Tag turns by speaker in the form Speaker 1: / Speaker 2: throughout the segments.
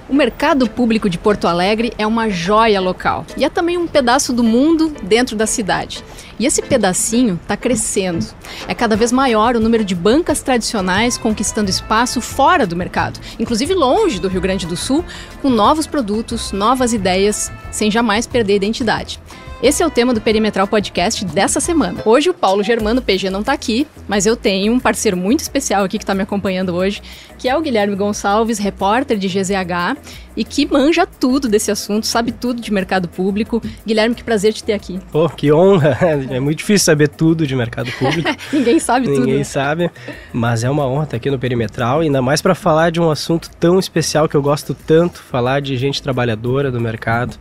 Speaker 1: O mercado público de Porto Alegre é uma joia local e é também um pedaço do mundo dentro da cidade. E esse pedacinho está crescendo. É cada vez maior o número de bancas tradicionais conquistando espaço fora do mercado, inclusive longe do Rio Grande do Sul, com novos produtos, novas ideias, sem jamais perder a identidade. Esse é o tema do Perimetral Podcast dessa semana. Hoje o Paulo Germano, PG, não está aqui, mas eu tenho um parceiro muito especial aqui que está me acompanhando hoje, que é o Guilherme Gonçalves, repórter de GZH e que manja tudo desse assunto, sabe tudo de mercado público. Guilherme, que prazer te ter aqui.
Speaker 2: Pô, que honra! É muito difícil saber tudo de mercado público.
Speaker 1: Ninguém sabe tudo.
Speaker 2: Ninguém sabe, mas é uma honra estar aqui no Perimetral, ainda mais para falar de um assunto tão especial que eu gosto tanto, falar de gente trabalhadora do mercado.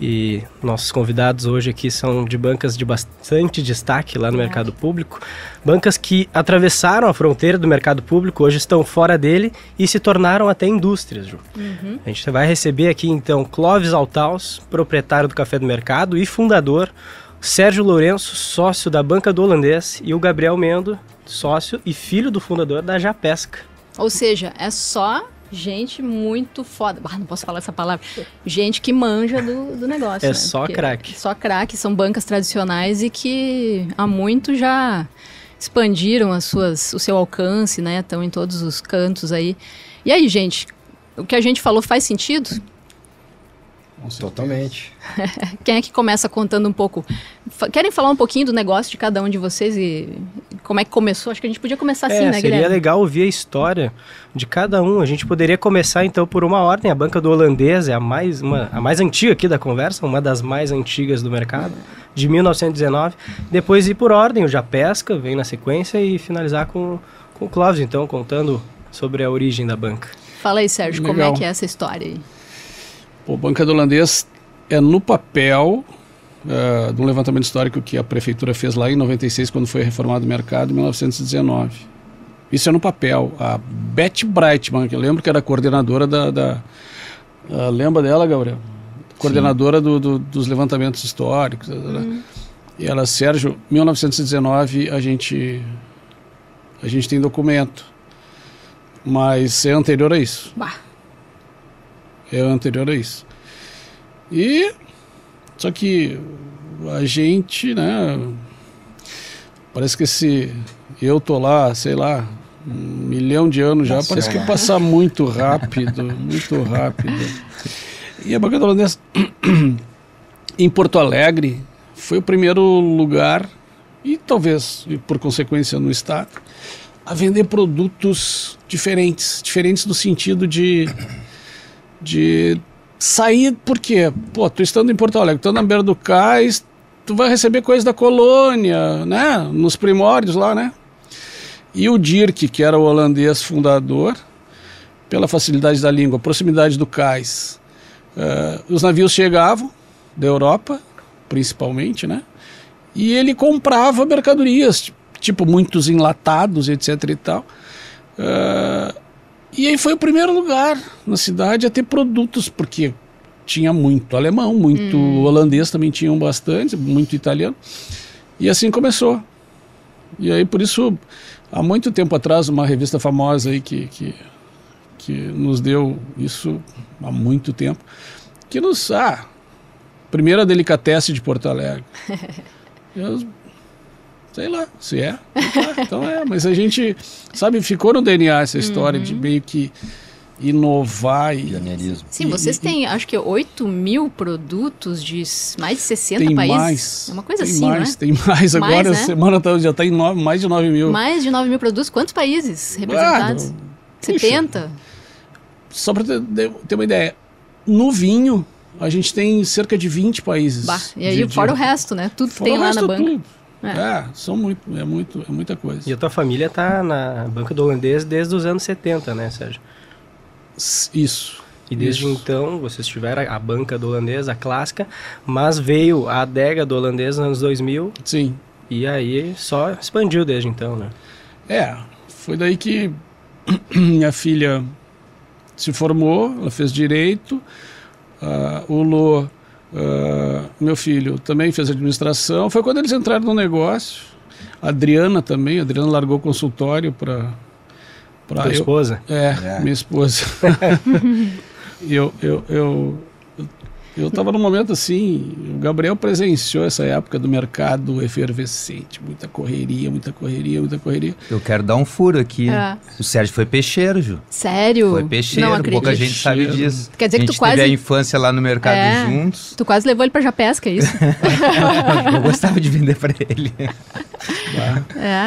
Speaker 2: E nossos convidados hoje aqui são de bancas de bastante destaque lá no mercado público. Bancas que atravessaram a fronteira do mercado público, hoje estão fora dele e se tornaram até indústrias, Ju. A gente vai receber aqui então Clóvis Althaus, proprietário do Café do Mercado e fundador, Sérgio Lourenço, sócio da Banca do Holandês, e o Gabriel Mendo, sócio e filho do fundador da Japesca.
Speaker 1: Ou seja, é só gente muito foda. Não posso falar essa palavra. Gente que manja do negócio.
Speaker 2: É,
Speaker 1: né?
Speaker 2: só craque.
Speaker 1: Só craque. São bancas tradicionais e que há muito já expandiram o seu alcance, né? Estão em todos os cantos aí. E aí, gente, o que a gente falou faz sentido?
Speaker 3: Totalmente.
Speaker 1: Quem é que começa contando um pouco? Querem falar um pouquinho do negócio de cada um de vocês e como é que começou? Acho que a gente podia começar assim, né, Guilherme?
Speaker 2: Seria legal ouvir a história de cada um. A gente poderia começar então por uma ordem. A Banca do Holandês é a mais antiga aqui da conversa, uma das mais antigas do mercado, de 1919. Depois ir por ordem, o Japesca vem na sequência e finalizar com o Clóvis, então, contando sobre a origem da banca.
Speaker 1: Fala aí, Sérgio,
Speaker 3: Legal.
Speaker 1: como é que é essa história aí?
Speaker 3: O Banca do Holandês é no papel de um levantamento histórico que a prefeitura fez lá em 96, quando foi reformado o mercado, em 1919. Isso é no papel. A Beth Breitman, que eu lembro que era coordenadora lembra dela, Gabriel? Coordenadora dos levantamentos históricos. E ela, Sérgio, 1919 a gente tem documento, mas é anterior a isso.
Speaker 1: Bah.
Speaker 3: É anterior a isso. E só que a gente, né, parece que eu tô lá, sei lá, 1 milhão de anos já, parece que passa muito rápido, muito rápido. E a Banca do Holandês em Porto Alegre foi o primeiro lugar, e talvez, e por consequência no estado, a vender produtos diferentes no sentido de sair, por quê? Pô, tu estando em Porto Alegre, tu na beira do cais, tu vai receber coisas da colônia, né? Nos primórdios lá, né? E o Dirk, que era o holandês fundador, pela facilidade da língua, proximidade do cais, os navios chegavam da Europa, principalmente, né? E ele comprava mercadorias, tipo muitos enlatados, etc e tal. E aí foi o primeiro lugar na cidade a ter produtos, porque tinha muito alemão, muito holandês também tinham bastante, muito italiano. E assim começou. E aí por isso, há muito tempo atrás, uma revista famosa aí que nos deu isso há muito tempo, que nos... primeira delicatesse de Porto Alegre. Sei lá, se é. Então é, mas a gente, sabe, ficou no DNA essa história de meio que inovar e...
Speaker 4: Pioneirismo.
Speaker 1: Sim, vocês têm, acho que 8 mil produtos de mais de 60 países.
Speaker 3: Mais.
Speaker 1: É uma coisa
Speaker 3: tem
Speaker 1: assim,
Speaker 3: mais,
Speaker 1: né?
Speaker 3: Tem mais, agora,
Speaker 1: né?
Speaker 3: a semana já está em mais de 9 mil.
Speaker 1: Mais de 9 mil produtos. Quantos países representados? 70?
Speaker 3: Só para ter uma ideia, no vinho, a gente tem cerca de 20 países.
Speaker 1: Bah, e aí fora o resto, né? Tudo que tem lá na banca.
Speaker 3: Tudo. É muita coisa.
Speaker 2: E a tua família está na Banca do Holandês desde os anos 70, né, Sérgio?
Speaker 3: Isso.
Speaker 2: E desde então, vocês tiveram a Banca do Holandês, a clássica, mas veio a adega do Holandês nos anos 2000.
Speaker 3: Sim.
Speaker 2: E aí só expandiu desde então, né?
Speaker 3: Foi daí que minha filha se formou, ela fez Direito, o Lô, meu filho, também fez administração. Foi quando eles entraram no negócio. A Adriana também, largou o consultório para
Speaker 2: Tua esposa?
Speaker 3: Minha esposa. Eu estava num momento assim, o Gabriel presenciou essa época do mercado efervescente, muita correria.
Speaker 4: Eu quero dar um furo aqui. O Sérgio foi peixeiro, Ju.
Speaker 1: Sério?
Speaker 4: Foi peixeiro,
Speaker 1: Não acredito.
Speaker 4: pouca gente sabe disso.
Speaker 1: Quer dizer
Speaker 4: a
Speaker 1: que
Speaker 4: gente
Speaker 1: tu quase...
Speaker 4: teve a infância lá no mercado juntos.
Speaker 1: Tu quase levou ele pra Japesca, é isso?
Speaker 4: Eu gostava de vender para ele.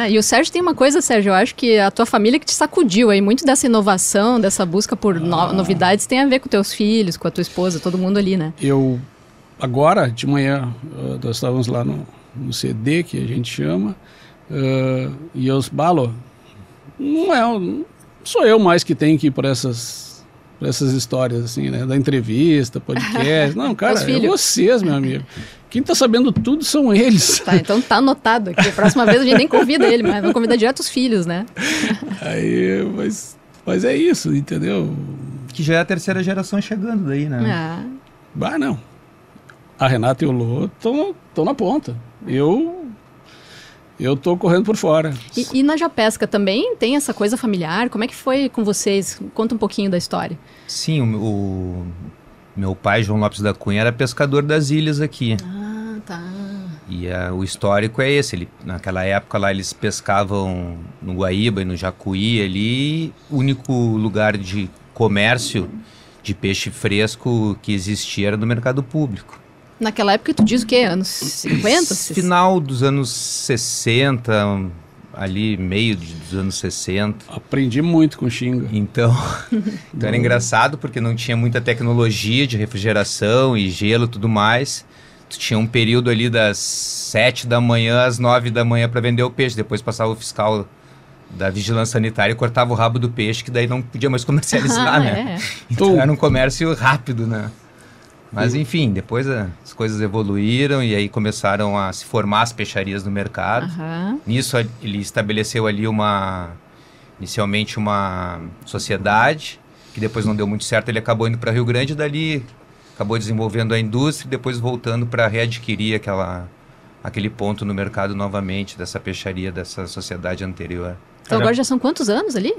Speaker 1: E o Sérgio tem uma coisa, Sérgio, eu acho que a tua família que te sacudiu aí, muito dessa inovação, dessa busca por novidades tem a ver com teus filhos, com a tua esposa, todo mundo ali, né?
Speaker 3: Agora, de manhã, nós estávamos lá no CD, que a gente chama, e eu balo, não sou eu mais que tenho que ir por essas histórias, assim, né, da entrevista, podcast, não, cara, é vocês, meu amigo. Quem está sabendo tudo são eles.
Speaker 1: Tá, então tá anotado aqui, a próxima vez a gente nem convida ele, mas vamos convidar direto os filhos, né?
Speaker 3: Aí, mas é isso, entendeu?
Speaker 4: Que já é a terceira geração chegando daí, né?
Speaker 3: Não. A Renata e o Lô estão na ponta. Eu tô correndo por fora.
Speaker 1: E na Japesca também tem essa coisa familiar? Como é que foi com vocês? Conta um pouquinho da história.
Speaker 4: Sim, o meu pai, João Lopes da Cunha, era pescador das ilhas aqui.
Speaker 1: Ah, tá.
Speaker 4: E o histórico é esse. Naquela época lá eles pescavam no Guaíba e no Jacuí ali. O único lugar de comércio de peixe fresco que existia era no mercado público.
Speaker 1: Naquela época tu diz o quê? Anos 50?
Speaker 4: Final dos anos 60, ali meio dos anos 60.
Speaker 3: Aprendi muito com Xinga.
Speaker 4: Então era engraçado porque não tinha muita tecnologia de refrigeração e gelo e tudo mais. Tu tinha um período ali das 7 da manhã às 9 da manhã para vender o peixe. Depois passava o fiscal da vigilância sanitária e cortava o rabo do peixe, que daí não podia mais comercializar, né? Então era um comércio rápido, né? Mas enfim, depois as coisas evoluíram e aí começaram a se formar as peixarias no mercado. Nisso ele estabeleceu ali inicialmente uma sociedade, que depois não deu muito certo, ele acabou indo para Rio Grande, dali acabou desenvolvendo a indústria e depois voltando para readquirir aquele ponto no mercado novamente, dessa peixaria, dessa sociedade anterior.
Speaker 1: Então agora já são quantos anos ali?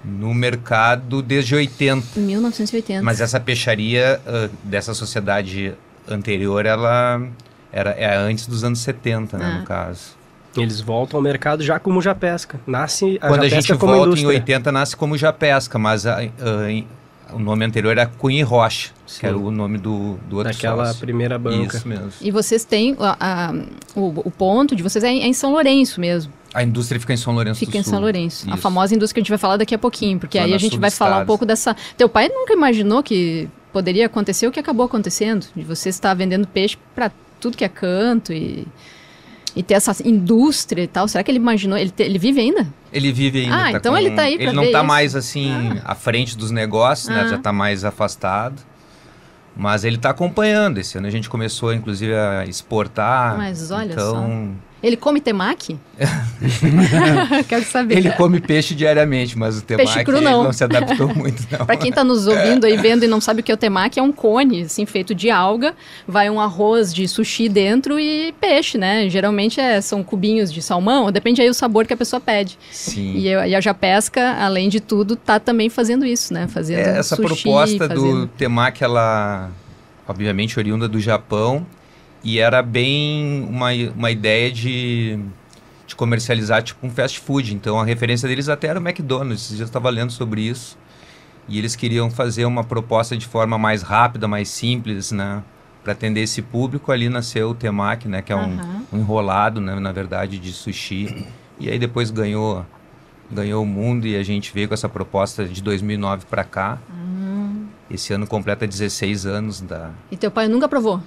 Speaker 4: No mercado desde 80.
Speaker 1: 1980.
Speaker 4: Mas essa peixaria dessa sociedade anterior, ela é antes dos anos 70, né, no caso.
Speaker 2: Eles voltam ao mercado já como Japesca. Nasce a
Speaker 4: Quando
Speaker 2: Japesca
Speaker 4: a gente
Speaker 2: como
Speaker 4: volta
Speaker 2: indústria.
Speaker 4: em 80, nasce como Japesca, mas o nome anterior era Cunha e Rocha, que era o nome do outro
Speaker 2: daquela
Speaker 4: sócio.
Speaker 2: primeira banca.
Speaker 4: Isso mesmo.
Speaker 1: E vocês têm, o ponto de vocês é em São Lourenço mesmo.
Speaker 4: A indústria fica em São Lourenço do Sul.
Speaker 1: Fica em São Lourenço.
Speaker 4: Isso.
Speaker 1: A famosa indústria que a gente vai falar daqui a pouquinho, porque aí a gente vai falar um pouco dessa... Teu pai nunca imaginou que poderia acontecer o que acabou acontecendo, de você estar vendendo peixe para tudo que é canto e ter essa indústria e tal. Será que ele imaginou? Ele vive ainda?
Speaker 4: Ele vive ainda.
Speaker 1: Então ele tá aí pra ver.
Speaker 4: Ele não tá
Speaker 1: isso.
Speaker 4: mais assim à frente dos negócios, né? Já tá mais afastado. Mas ele tá acompanhando. Esse ano a gente começou, inclusive, a exportar.
Speaker 1: Mas olha
Speaker 4: então...
Speaker 1: só. Ele come temaki? Quero saber.
Speaker 4: Ele come peixe diariamente, mas o temaki
Speaker 1: peixe cru, não.
Speaker 4: Não se adaptou muito, não.
Speaker 1: Para quem está nos ouvindo aí, vendo e não sabe o que é o temaki, é um cone, assim, feito de alga, vai um arroz de sushi dentro e peixe, né? Geralmente são cubinhos de salmão, depende aí do sabor que a pessoa pede.
Speaker 4: Sim.
Speaker 1: E a Japesca, além de tudo, tá também fazendo isso, né? Fazendo
Speaker 4: essa
Speaker 1: sushi,
Speaker 4: proposta do temaki, ela, obviamente, oriunda do Japão, e era bem uma ideia de comercializar tipo um fast food. Então a referência deles até era o McDonald's. Esses dias eu estava lendo sobre isso. E eles queriam fazer uma proposta de forma mais rápida, mais simples, né? Para atender esse público. Ali nasceu o temaki, né? Que é um enrolado, né? Na verdade, de sushi. E aí depois ganhou o mundo e a gente veio com essa proposta de 2009 para cá. Esse ano completa 16 anos da...
Speaker 1: E teu pai nunca provou?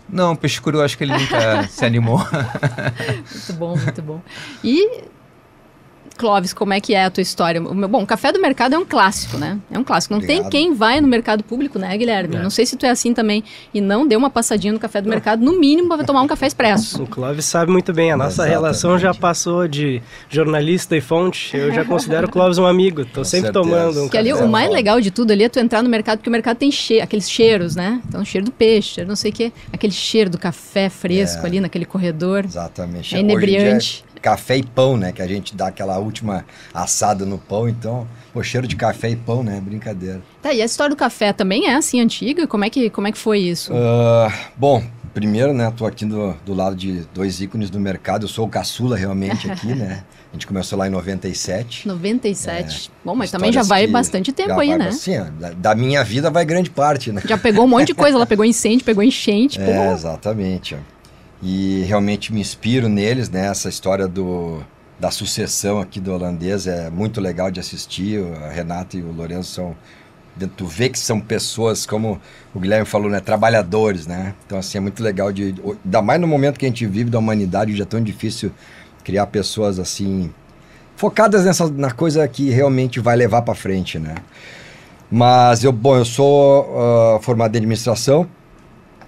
Speaker 4: Não, peixe cru, acho que ele nunca se animou.
Speaker 1: Muito bom, muito bom. E, Clóvis, como é que é a tua história? Bom, o café do mercado é um clássico, né? É um clássico. Não tem quem vai no mercado público, né, Guilherme? Não sei se tu é assim também. E não dê uma passadinha no café do mercado, no mínimo, para tomar um café expresso.
Speaker 2: O Clóvis sabe muito bem. A nossa relação já passou de jornalista e fonte. Eu já considero o Clóvis um amigo. Tô sempre tomando um
Speaker 1: café. Ali, o mais legal de tudo ali é tu entrar no mercado, porque o mercado tem aqueles cheiros, né? Então, o cheiro do peixe, cheiro não sei o quê. Aquele cheiro do café fresco ali naquele corredor.
Speaker 5: Exatamente.
Speaker 1: É inebriante.
Speaker 5: café e pão, né? Que a gente dá aquela última assada no pão, então, pô, cheiro de café e pão, né? Brincadeira.
Speaker 1: Tá, e a história do café também é assim, antiga? Como é que foi isso?
Speaker 5: Bom, primeiro, né, tô aqui do lado de 2 ícones do mercado, eu sou o caçula realmente aqui, né? A gente começou lá em 97.
Speaker 1: 97. Bom, mas também já vai bastante tempo aí, né?
Speaker 5: Sim, da minha vida vai grande parte, né?
Speaker 1: Já pegou um monte de coisa, ela pegou incêndio, pegou enchente.
Speaker 5: Exatamente, ó. E realmente me inspiro neles, né? Essa história da sucessão aqui do holandês é muito legal de assistir. A Renata e o Lourenço são... Tu vê que são pessoas, como o Guilherme falou, né? Trabalhadores, né? Então, assim, é muito legal ainda mais no momento que a gente vive da humanidade, onde é tão difícil criar pessoas, assim, focadas na coisa que realmente vai levar para frente, né? Mas, eu sou formado em administração.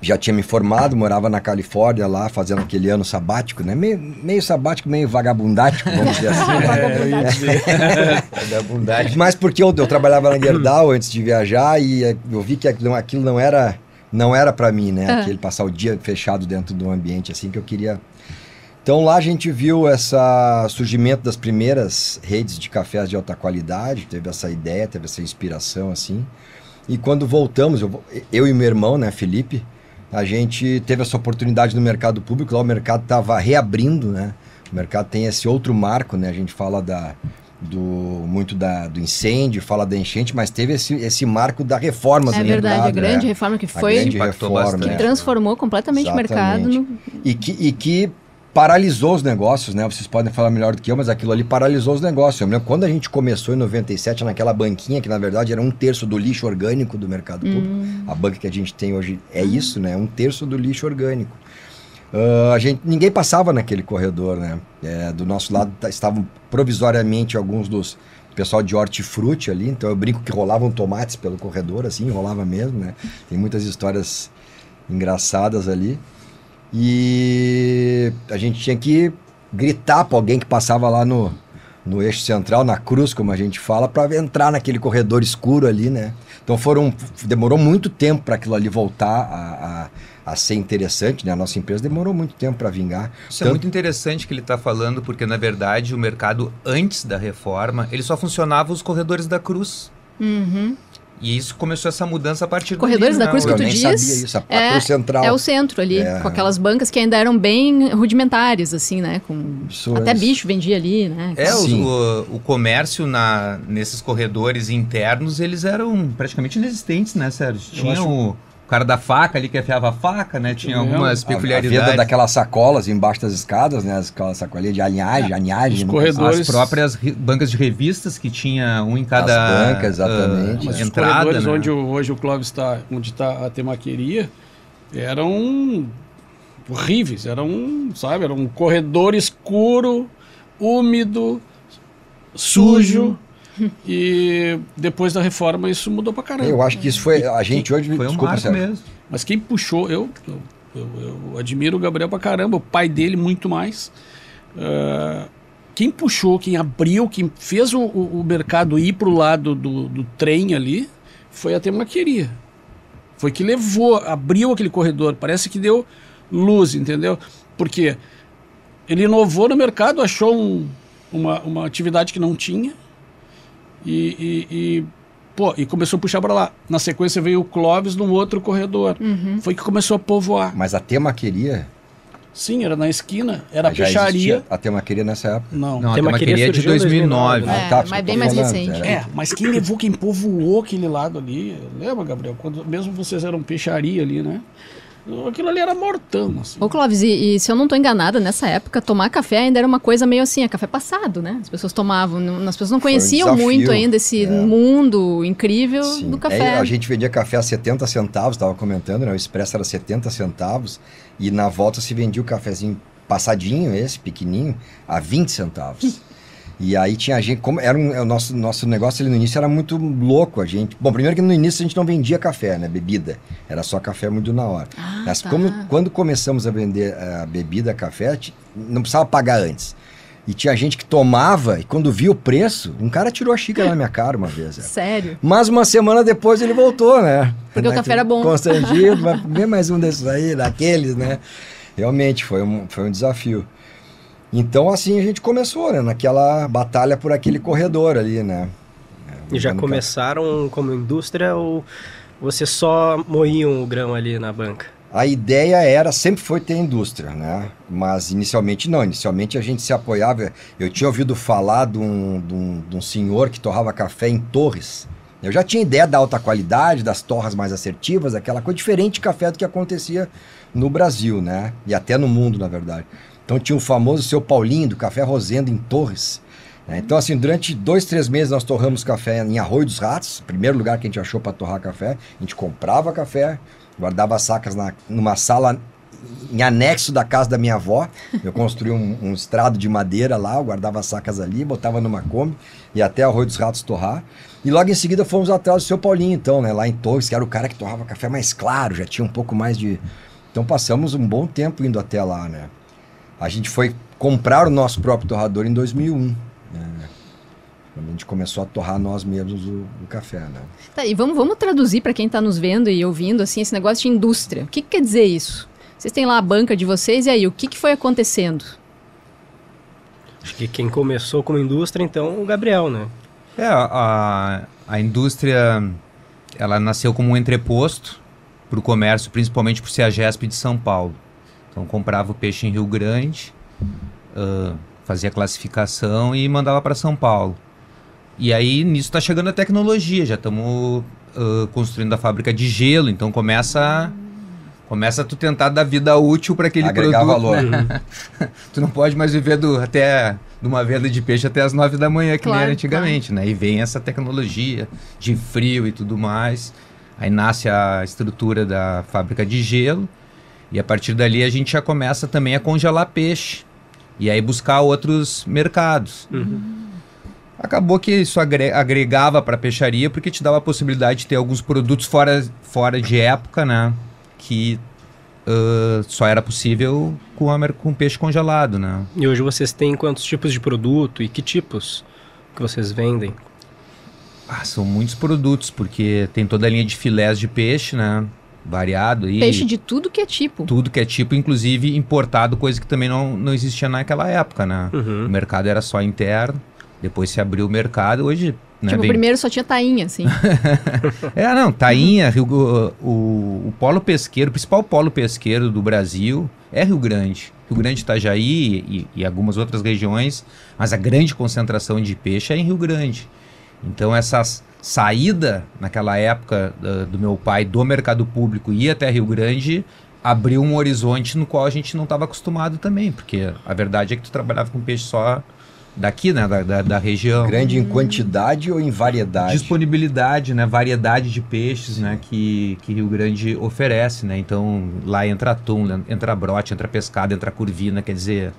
Speaker 5: Já tinha me formado, morava na Califórnia lá, fazendo aquele ano sabático, né? Meio sabático, meio vagabundático, vamos dizer assim. Vagabundático. Mas porque eu trabalhava na Gerdau antes de viajar e eu vi que aquilo não era para mim, né? Aquele passar o dia fechado dentro de um ambiente assim que eu queria. Então lá a gente viu esse surgimento das primeiras redes de cafés de alta qualidade, teve essa ideia, teve essa inspiração assim. E quando voltamos, eu e meu irmão, né, Felipe, a gente teve essa oportunidade no mercado público, lá o mercado estava reabrindo, né? O mercado tem esse outro marco, né? A gente fala muito do incêndio, fala da enchente, mas teve esse marco da reforma do mercado. É verdade,
Speaker 1: a grande reforma que foi, que transformou completamente
Speaker 5: Exatamente.
Speaker 1: O mercado.
Speaker 5: E que paralisou os negócios, né? Vocês podem falar melhor do que eu, mas aquilo ali paralisou os negócios. Eu me lembro quando a gente começou em 97, naquela banquinha, que na verdade era 1/3 do lixo orgânico do mercado público. A banca que a gente tem hoje é isso, né? 1/3 do lixo orgânico. Ninguém passava naquele corredor, né? Do nosso lado estavam provisoriamente alguns dos pessoal de hortifruti ali, então eu brinco que rolavam tomates pelo corredor, assim, rolava mesmo, né? Tem muitas histórias engraçadas ali. E a gente tinha que gritar para alguém que passava lá no eixo central, na cruz, como a gente fala, para entrar naquele corredor escuro ali, né? Então demorou muito tempo para aquilo ali voltar a ser interessante, né? A nossa empresa demorou muito tempo para vingar.
Speaker 4: Isso é muito interessante que ele está falando, porque na verdade o mercado antes da reforma, ele só funcionava os corredores da cruz.
Speaker 1: Uhum.
Speaker 4: E isso começou essa mudança a partir do
Speaker 1: Corredores da Cruz que tu diz,
Speaker 5: sabia isso, a Cruz Central.
Speaker 1: É o centro ali, com aquelas bancas que ainda eram bem rudimentares, assim, né? Até bicho vendia ali, né?
Speaker 4: O comércio nesses corredores internos, eles eram praticamente inexistentes, né, Sérgio? Tinha o cara da faca ali que afiava a faca, né? Tinha algumas peculiaridades.
Speaker 5: A venda daquelas sacolas embaixo das escadas, né? Aquela sacolinha de alinhagem.
Speaker 4: Corredores. As próprias bancas de revistas que tinha um em cada
Speaker 5: bancas, exatamente.
Speaker 3: Mas
Speaker 4: entrada,
Speaker 3: os corredores, né? Onde hoje o Clóvis está, onde está a temaqueria, eram horríveis. Era um corredor escuro, úmido, sujo. E depois da reforma isso mudou pra caramba.
Speaker 5: Eu acho que isso foi... A gente hoje...
Speaker 4: Foi um marco mesmo.
Speaker 3: Mas quem puxou... Eu admiro o Gabriel pra caramba, o pai dele muito mais. Quem puxou, quem abriu, quem fez o mercado ir pro lado do trem ali, foi a temaqueria. Foi que abriu aquele corredor. Parece que deu luz, entendeu? Porque ele inovou no mercado, achou uma atividade que não tinha. E começou a puxar para lá. Na sequência veio o Clóvis num outro corredor. Uhum. Foi que começou a povoar.
Speaker 5: Mas a temaqueria...
Speaker 3: Sim, era na esquina. Era a peixaria.
Speaker 5: A temaqueria nessa época?
Speaker 3: Não,
Speaker 4: a temaqueria é de 2009.
Speaker 1: Mas bem mais recente.
Speaker 3: Mas quem povoou aquele lado ali... Lembra, Gabriel? Quando mesmo vocês eram peixaria ali, né? Aquilo ali era mortão, assim.
Speaker 1: Ô Clóvis, e se eu não estou enganada, nessa época, tomar café ainda era uma coisa meio assim, café passado, né? As pessoas tomavam, as pessoas não conheciam muito ainda esse mundo incrível do café.
Speaker 5: A gente vendia café a 70 centavos, estava comentando, né? O expresso era 70 centavos e na volta se vendia o cafezinho passadinho, esse, pequenininho, a 20 centavos. E aí tinha gente, como era o nosso negócio ali no início era muito louco, bom, primeiro que no início a gente não vendia café, né, bebida, era só café muito na hora. Mas quando começamos a vender bebida, café, não precisava pagar antes. E tinha gente que tomava e quando via o preço, um cara tirou a xícara na minha cara uma vez.
Speaker 1: Sério?
Speaker 5: Mas uma semana depois ele voltou, né?
Speaker 1: Porque o café era bom.
Speaker 5: Constrangido, mas vem mais um desses aí, daqueles, né? Realmente foi um desafio. Então, assim, a gente começou, né? Naquela batalha por aquele corredor ali, né?
Speaker 2: E já começaram como indústria ou vocês só moíam o grão ali na banca?
Speaker 5: A ideia sempre foi ter indústria, né? Mas inicialmente não. Inicialmente a gente se apoiava. Eu tinha ouvido falar de um senhor que torrava café em Torres. Eu já tinha ideia da alta qualidade, das torras mais assertivas, aquela coisa diferente de café do que acontecia no Brasil, né? E até no mundo, na verdade. Então tinha o famoso Seu Paulinho, do Café Rosendo em Torres. Né? Então, assim, durante 2, 3 meses nós torramos café em Arroio dos Ratos, primeiro lugar que a gente achou para torrar café. A gente comprava café, guardava as sacas numa sala em anexo da casa da minha avó. Eu construí um estrado de madeira lá, eu guardava as sacas ali, botava numa Kombi e até Arroio dos Ratos torrar. E logo em seguida fomos atrás do Seu Paulinho, então, né? Lá em Torres, que era o cara que torrava café mais claro, já tinha um pouco mais de... Então passamos um bom tempo indo até lá, né? A gente foi comprar o nosso próprio torrador em 2001, né? Quando a gente começou a torrar nós mesmos o café, né?
Speaker 1: Tá, e vamos traduzir para quem está nos vendo e ouvindo, assim, esse negócio de indústria. O que quer dizer isso? Vocês têm lá a banca de vocês, e aí, o que foi acontecendo?
Speaker 2: Acho que quem começou como indústria, então, o Gabriel, né?
Speaker 4: A indústria, ela nasceu como um entreposto para o comércio, principalmente por ser a GESP de São Paulo. Então, comprava o peixe em Rio Grande, fazia classificação e mandava para São Paulo. E aí, nisso está chegando a tecnologia, já estamos construindo a fábrica de gelo, então começa a tu tentar dar vida útil para aquele
Speaker 5: agregar
Speaker 4: produto.
Speaker 5: Valor.
Speaker 4: Né? Tu não pode mais viver de uma venda de peixe até as 9 da manhã, que nem era antigamente, né? E vem essa tecnologia de frio e tudo mais. Aí nasce a estrutura da fábrica de gelo. E a partir dali a gente já começa também a congelar peixe. E aí buscar outros mercados. Acabou que isso agregava para a peixaria, porque te dava a possibilidade de ter alguns produtos fora de época, né? Que só era possível com peixe congelado, né?
Speaker 2: E hoje vocês têm quantos tipos de produto e que tipos que vocês vendem?
Speaker 4: São muitos produtos, porque tem toda a linha de filés de peixe, né? Variado. E
Speaker 1: peixe de tudo que é tipo.
Speaker 4: Tudo que é tipo, inclusive importado, coisa que também não existia naquela época, né? O mercado era só interno, depois se abriu o mercado, hoje... Né,
Speaker 1: primeiro só tinha tainha, assim.
Speaker 4: Tainha, o polo pesqueiro, o principal polo pesqueiro do Brasil é Rio Grande. Rio Grande, Itajaí e algumas outras regiões, mas a grande concentração de peixe é em Rio Grande. Então essa saída, naquela época, do meu pai do mercado público ir até Rio Grande, abriu um horizonte no qual a gente não estava acostumado também, porque a verdade é que tu trabalhava com peixe só daqui, né, da região.
Speaker 5: Grande em quantidade ou em variedade?
Speaker 4: Disponibilidade, né, variedade de peixes, né, que Rio Grande oferece, né, então lá entra atum, entra brote, entra pescado, entra curvina, quer dizer,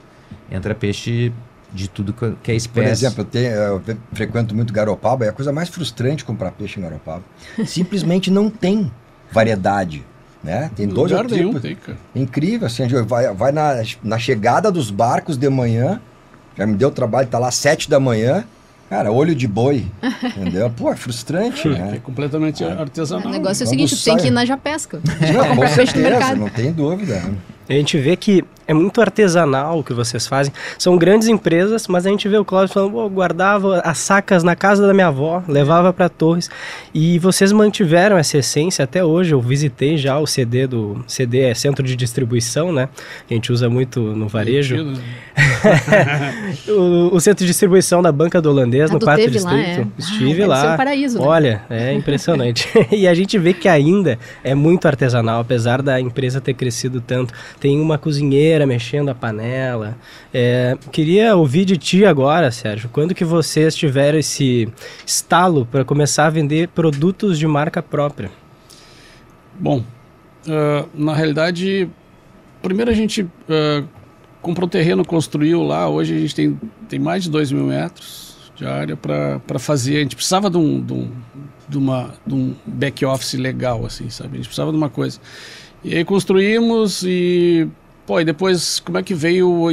Speaker 4: entra peixe de tudo que é espécie.
Speaker 5: Por exemplo, eu frequento muito Garopaba, é a coisa mais frustrante comprar peixe em Garopaba. Simplesmente não tem variedade, né? Tem dois ou três. Incrível, assim, vai na chegada dos barcos de manhã. Já me deu trabalho, tá lá 7 da manhã, cara, olho de boi, entendeu? Pô, é frustrante, né?
Speaker 3: É completamente artesanal.
Speaker 1: O negócio é o seguinte, tu tem que ir na Japesca.
Speaker 5: Não, com certeza, não tem dúvida.
Speaker 2: A gente vê que é muito artesanal o que vocês fazem. São grandes empresas, mas a gente vê o Cláudio falando, guardava as sacas na casa da minha avó, levava para Torres. E vocês mantiveram essa essência até hoje. Eu visitei já o CD é Centro de Distribuição, né? Que a gente usa muito no varejo. o Centro de Distribuição da Banca do Holandês, no Quarto Distrito. Estive lá.
Speaker 1: Deve ser um paraíso, né?
Speaker 2: Olha, é impressionante. E a gente vê que ainda é muito artesanal, apesar da empresa ter crescido tanto. Tem uma cozinheira mexendo a panela. Queria ouvir de ti agora, Sérgio, quando que vocês tiveram esse estalo para começar a vender produtos de marca própria?
Speaker 3: Bom, na realidade, primeiro a gente comprou um terreno, construiu lá, hoje a gente tem mais de 2.000 metros de área para fazer. A gente precisava de um back office legal, assim, sabe? A gente precisava de uma coisa. E aí construímos e depois como é que veio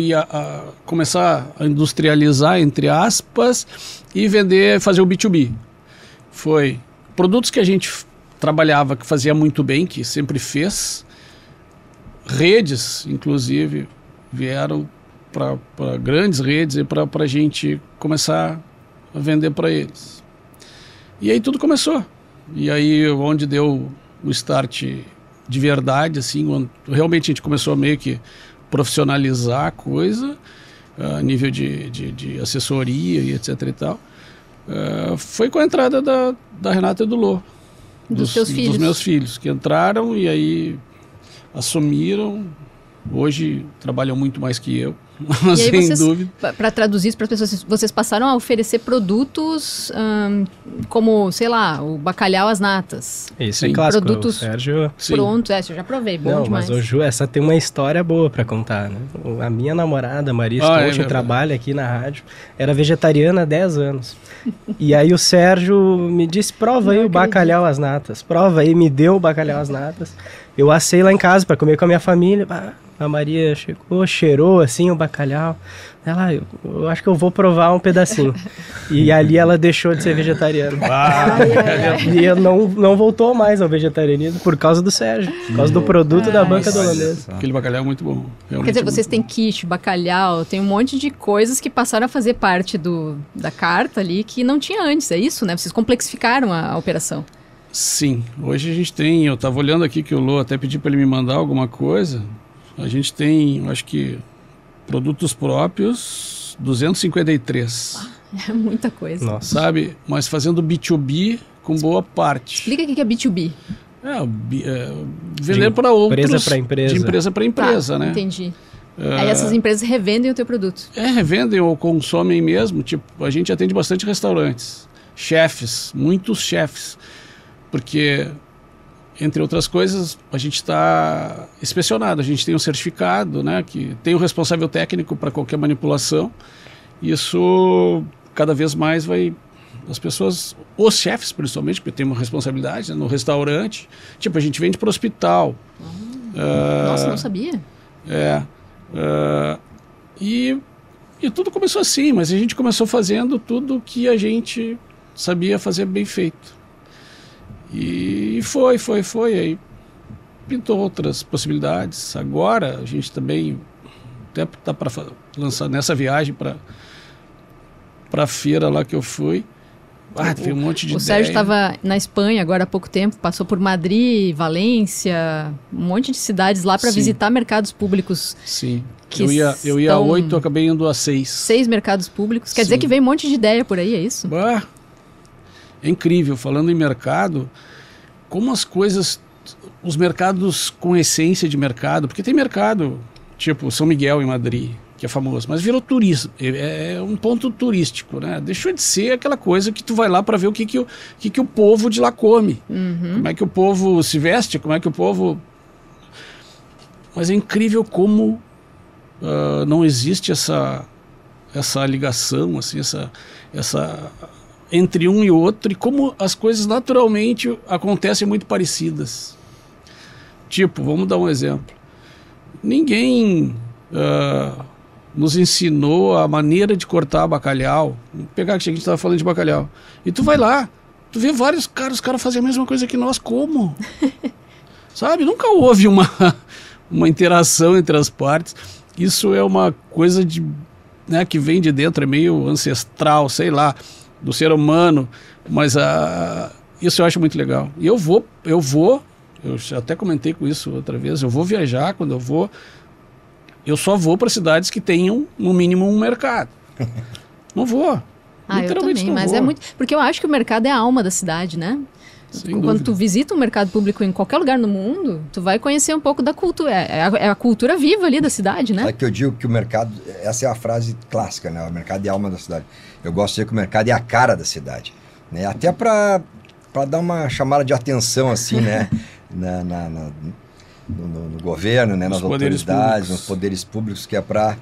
Speaker 3: começar a industrializar, entre aspas, e fazer o B2B. Foi produtos que a gente trabalhava, que fazia muito bem, que sempre fez. Redes, inclusive, vieram para grandes redes e para a gente começar a vender para eles. E aí tudo começou. E aí onde deu o start de verdade, assim, onde realmente a gente começou a meio que profissionalizar a coisa, a nível de assessoria e etc e tal, foi com a entrada da Renata e do Lô.
Speaker 1: Dos teus filhos?
Speaker 3: Dos meus filhos, que entraram e aí assumiram. Hoje trabalham muito mais que eu, sem dúvida.
Speaker 1: Para traduzir isso para as pessoas, vocês passaram a oferecer produtos como, sei lá, o bacalhau às natas.
Speaker 2: Isso é clássico.
Speaker 1: Produtos
Speaker 2: Sérgio...
Speaker 1: prontos, eu já provei, bom demais.
Speaker 2: Mas, Ju, essa tem uma história boa para contar, né? A minha namorada, Marisa, que hoje trabalha aqui na rádio, era vegetariana há 10 anos. E aí o Sérgio me disse, prova aí o bacalhau às natas. Prova aí, me deu o bacalhau às natas. Eu assei lá em casa para comer com a minha família. A Maria chegou, cheirou assim o bacalhau. Ela, eu acho que eu vou provar um pedacinho. E ali ela deixou de ser vegetariana. E não voltou mais ao vegetarianismo por causa do Sérgio, por causa do produto da banca do holandês.
Speaker 3: Aquele bacalhau é muito bom.
Speaker 1: Quer dizer, vocês têm quiche, bacalhau, tem um monte de coisas que passaram a fazer parte da carta ali que não tinha antes, é isso, né? Vocês complexificaram a operação.
Speaker 3: Sim, hoje a gente tem, eu estava olhando aqui que o Lô até pediu para ele me mandar alguma coisa. A gente tem, eu acho que, produtos próprios, 253.
Speaker 1: É muita coisa.
Speaker 2: Nossa.
Speaker 3: Sabe? Mas fazendo B2B com boa parte.
Speaker 1: Explica o que é B2B.
Speaker 3: Vender para outros.
Speaker 2: Empresa para empresa.
Speaker 3: De empresa para empresa, né?
Speaker 1: Entendi. Aí essas empresas revendem o teu produto.
Speaker 3: Revendem ou consomem mesmo. Tipo, a gente atende bastante restaurantes. Chefes, muitos chefes. Porque... Entre outras coisas, a gente está inspecionado, a gente tem um certificado, né, que tem o responsável técnico para qualquer manipulação. Isso cada vez mais vai... As pessoas, os chefes principalmente, porque tem uma responsabilidade, né, no restaurante. Tipo, a gente vende para o hospital.
Speaker 1: Nossa, não sabia.
Speaker 3: E tudo começou assim, mas a gente começou fazendo tudo que a gente sabia fazer bem feito. E foi, aí pintou outras possibilidades. Agora a gente também até está para lançar nessa viagem para a feira lá que eu fui. Teve um monte de ideia.
Speaker 1: O Sérgio estava na Espanha agora há pouco tempo, passou por Madrid, Valência, um monte de cidades lá para visitar mercados públicos.
Speaker 3: Sim, eu ia a 8, acabei indo a 6.
Speaker 1: 6 mercados públicos, quer dizer que vem um monte de ideia por aí, é isso?
Speaker 3: É incrível, falando em mercado, como as coisas, os mercados com essência de mercado, porque tem mercado, tipo São Miguel em Madrid, que é famoso, mas virou turismo, é um ponto turístico, né? Deixou de ser aquela coisa que tu vai lá para ver o que o povo de lá come, como é que o povo se veste, como é que o povo... Mas é incrível como não existe essa ligação, assim, essa entre um e outro, e como as coisas naturalmente acontecem muito parecidas. Tipo, vamos dar um exemplo. Ninguém nos ensinou a maneira de cortar bacalhau. Vou pegar que a gente estava falando de bacalhau. E tu vai lá, tu vê vários caras, os caras fazem a mesma coisa que nós, como? Sabe? Nunca houve uma interação entre as partes. Isso é uma coisa que vem de dentro, é meio ancestral, sei lá, do ser humano, mas isso eu acho muito legal. E eu até comentei com isso outra vez, eu vou viajar, quando eu só vou para cidades que tenham no mínimo um mercado. Não vou.
Speaker 1: Literalmente eu também, mas é muito, porque eu acho que o mercado é a alma da cidade, né? Quando tu visita um mercado público em qualquer lugar no mundo, tu vai conhecer um pouco da cultura, é a cultura viva ali da cidade, né?
Speaker 5: É que eu digo que o mercado, essa é a frase clássica, né? O mercado é a alma da cidade. Eu gosto de dizer que o mercado é a cara da cidade, né? Até para dar uma chamada de atenção, assim, né? no governo, né? Nas autoridades, nos poderes públicos, que é para,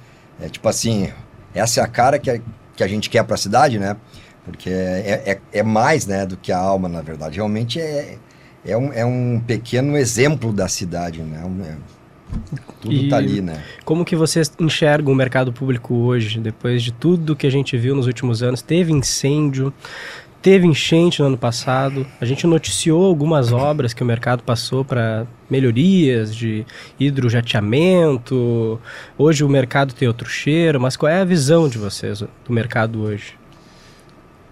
Speaker 5: tipo assim, essa é a cara que a gente quer para a cidade, né? Porque é mais, né, do que a alma, na verdade. Realmente é um pequeno exemplo da cidade, né? Tudo está ali, né?
Speaker 2: Como que vocês enxergam o mercado público hoje, depois de tudo que a gente viu nos últimos anos? Teve incêndio, teve enchente no ano passado, a gente noticiou algumas obras que o mercado passou para melhorias de hidrojateamento. Hoje o mercado tem outro cheiro, mas qual é a visão de vocês do mercado hoje?